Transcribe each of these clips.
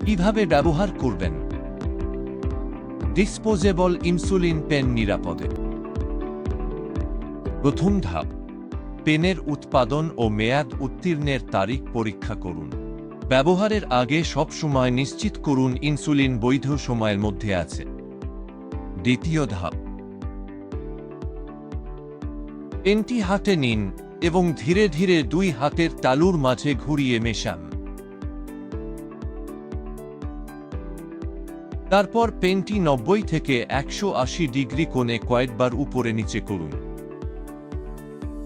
কিভাবে ব্যবহার করবেন? ডিসপোজেবল ইনসুলিন পেন নিরাপদে। প্রথম ধাপ, পেনের উৎপাদন ও মেয়াদ উত্তীর্ণের তারিখ পরীক্ষা করুন। ব্যবহারের আগে সবসময় নিশ্চিত করুন ইনসুলিন বৈধ সময়ের মধ্যে আছে। দ্বিতীয় ধাপ, পেনটি হাতে নিন এবং ধীরে ধীরে 2 হাতের তালুর মাঝে ঘুরিয়ে মেশান। তারপর পেনটি 90 থেকে 180 ডিগ্রি কোণে কয়েকবার উপরে নিচে করুন।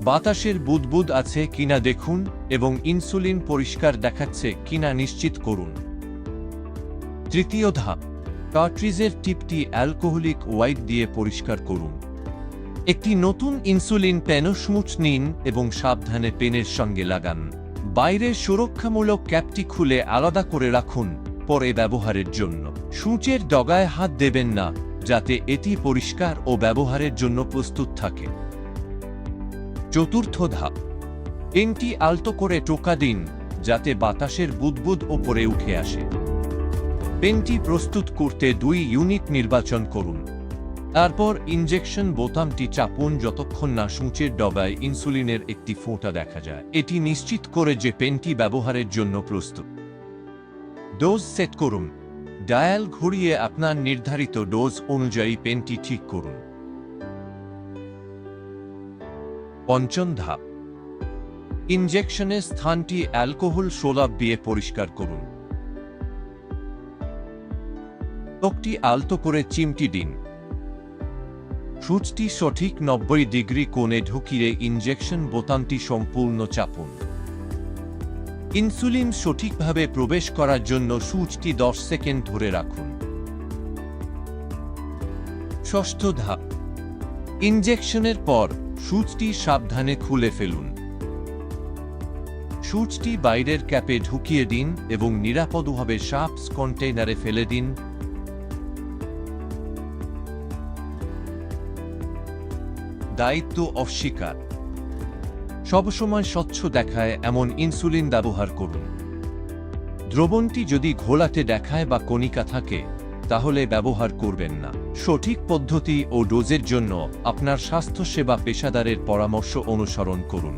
বাতাসের বুদবুদ আছে কিনা দেখুন এবং ইনসুলিন পরিষ্কার দেখাচ্ছে কিনা নিশ্চিত করুন। তৃতীয় ধাপ, কার্ট্রিজের টিপটি অ্যালকোহলিক ওয়াইপ দিয়ে পরিষ্কার করুন। একটি নতুন ইনসুলিন পেন সূঁচ নিন এবং সাবধানে পেনের সঙ্গে লাগান। বাইরের সুরক্ষামূলক ক্যাপটি খুলে আলাদা করে রাখুন পরে ব্যবহারের জন্য। সূঁচের ডগায় হাত দেবেন না, যাতে এটি পরিষ্কার ও ব্যবহারের জন্য প্রস্তুত থাকে। চতুর্থ ধাপ, পেনটি আলতো করে টোকা দিন যাতে বাতাসের বুদবুদ ওপরে উঠে আসে। পেনটি প্রস্তুত করতে 2 ইউনিট নির্বাচন করুন। তারপর ইনজেকশন বোতামটি চাপুন যতক্ষণ না সূঁচের ডগায় ইনসুলিনের একটি ফোঁটা দেখা যায়। এটি নিশ্চিত করে যে পেনটি ব্যবহারের জন্য প্রস্তুত। ডোজ সেট করুন। ডায়াল ঘুরিয়ে আপনার নির্ধারিত ডোজ অনুযায়ী পেনটি ঠিক করুন। পঞ্চম ধাপ, ইনজেকশনের স্থানটি অ্যালকোহল সোলাপ দিয়ে পরিষ্কার করুন। ত্বকটি আলতো করে চিমটি দিন। সূঁচটি সঠিক 90 ডিগ্রি কোণে ঢুকিয়ে ইনজেকশন বোতামটি সম্পূর্ণ চাপুন। ইনসুলিন সঠিকভাবে প্রবেশ করার জন্য সূঁচটি 10 সেকেন্ড ধরে রাখুন। ষষ্ঠ ধাপ, ইনজেকশনের পর সূঁচটি সাবধানে খুলে ফেলুন। সূঁচটি বাইরের ক্যাপে ঢুকিয়ে দিন এবং নিরাপদভাবে শাপস কন্টেইনারে ফেলে দিন। দায়িত্ব অস্বীকার। সবসময় স্বচ্ছ দেখায় এমন ইনসুলিন ব্যবহার করুন। দ্রবণটি যদি ঘোলাটে দেখায় বা কণিকা থাকে তাহলে ব্যবহার করবেন না। সঠিক পদ্ধতি ও ডোজের জন্য আপনার স্বাস্থ্যসেবা পেশাদারের পরামর্শ অনুসরণ করুন।